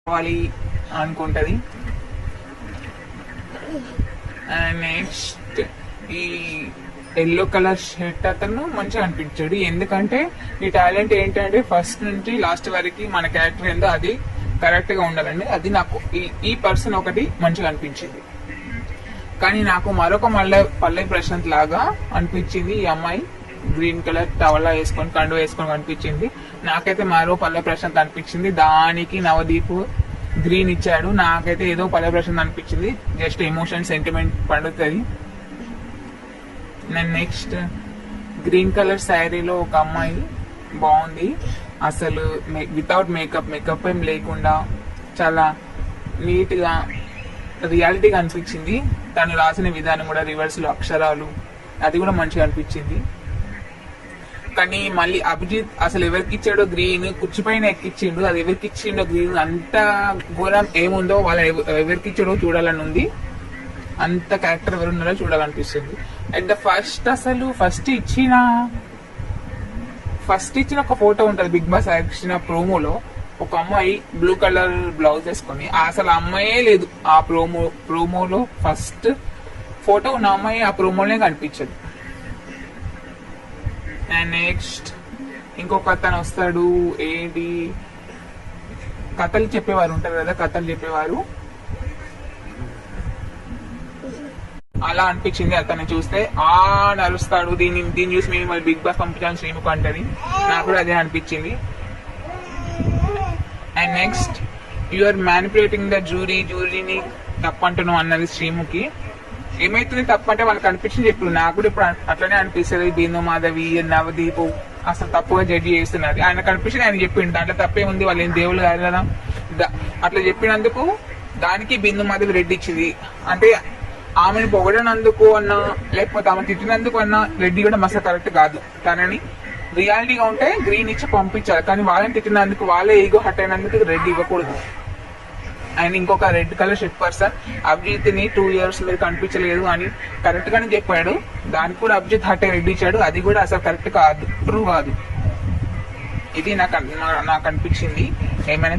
కావాలి అనుకుంటది. And next ఈ yellow colour shirt అతను మంచిగా అనిపించాడు. ఎందుకంటే ఈ టాలెంట్ ఏంటంటే ఫస్ట్ నుంచి లాస్ట్ వరకు మన క్యారెక్టర్ ఏందో అది కరెక్ట్ గా ఉండాలండి. అది నాకు ఈ పర్సన్ ఒకటి మంచిగా అనిపించింది. కానీ నాకు మరొక పల్లె ప్రశాంత్ లాగా అనిపించింది ఈ అమ్మాయి. గ్రీన్ కలర్ టవల్ వేసుకొని కండు వేసుకొని కనిపించింది. నాకైతే మరో పల్లె ప్రశాంత్ అనిపించింది. దానికి నవదీప్ గ్రీన్ ఇచ్చాడు. నాకైతే ఏదో పల్లె ప్రశాంత్ అనిపించింది. జస్ట్ ఎమోషన్ సెంటిమెంట్ పండుతుంది. నేను నెక్స్ట్ గ్రీన్ కలర్ శారీలో ఒక అమ్మాయి బాగుంది. అసలు వితౌట్ మేకప్ ఏం లేకుండా చాలా నీట్ గా రియాలిటీగా అనిపించింది. తను రాసిన విధానం కూడా రివర్స్ లో అక్షరాలు అది కూడా మంచిగా అనిపించింది. కానీ మళ్ళీ అభిజిత్ అసలు ఎవరికి ఇచ్చాడో గ్రీన్ కుర్చీపైన ఎక్కిచ్చిండు. అది ఎవరికి ఇచ్చిండో గ్రీన్ అంత ఘోరం ఏముందో వాళ్ళ ఎవరికి ఇచ్చాడో చూడాలని ఉంది. అంత క్యారెక్టర్ ఎవరు ఉన్నారో చూడాలనిపిస్తుంది. అండ్ ఫస్ట్ ఇచ్చిన ఒక ఫోటో ఉంటుంది బిగ్ బాస్ ఇచ్చిన ప్రోమోలో. ఒక అమ్మాయి బ్లూ కలర్ బ్లౌజ్ వేసుకొని అసలు అమ్మాయే లేదు ఆ ప్రోమోలో. ఫస్ట్ ఫోటో ఉన్న అమ్మాయి ఆ ప్రోమోలోనే కనిపించదు. అండ్ నెక్స్ట్ ఇంకొక అతను వస్తాడు. ఏంటి కథలు చెప్పేవారు ఉంటారు కదా, కథలు చెప్పేవారు. అలా అనిపించింది అతన్ని చూస్తే. నడుస్తాడు. దీన్ని చూసి మేము మరి బిగ్ బాస్ పంపించాలని శ్రీముఖ్ అంటది. నాకు కూడా అదే అనిపించింది. And next you are manipulating the జ్యూరీని తప్పంటున్నావు అన్నది శ్రీముఖి. ఏమైతుంది తప్పంటే వాళ్ళకి అనిపించింది చెప్పు. నాకు కూడా ఇప్పుడు అట్లనే అనిపిస్తుంది. బిందు మాధవి నవదీప్ అసలు తప్పుగా జడ్జి చేస్తున్నది. ఆయన కనిపించింది, ఆయన చెప్పిండు. దాంట్లో తప్పేముంది, వాళ్ళు ఏం దేవుళ్ళు కాదు కదా. అట్లా చెప్పినందుకు దానికి బిందు మాధవి రెడ్డి ఇచ్చింది. అంటే ఆమెను పొగడనందుకు అన్నా లేకపోతే ఆమె తిట్టినందుకు అన్నా రెడ్డి కూడా మసలు కరెక్ట్ కాదు. తనని రియాలిటీగా ఉంటే గ్రీన్ ఇచ్చి పంపించాలి. కానీ వాళ్ళని తిట్టినందుకు వాళ్ళే ఈగో హట్ అయినందుకు రెడ్ ఇవ్వకూడదు. అండ్ ఇంకొక red colour shirt person Abhijit ని 2 years మీరు కనిపించలేదు అని కరెక్ట్ గానే చెప్పాడు. దానికి కూడా అభిజిత్ హట్ రెడ్ ఇచ్చాడు. అది కూడా అసలు కరెక్ట్ కాదు, ట్రూ కాదు. ఇది నాకు అనిపించింది. ఏమైనా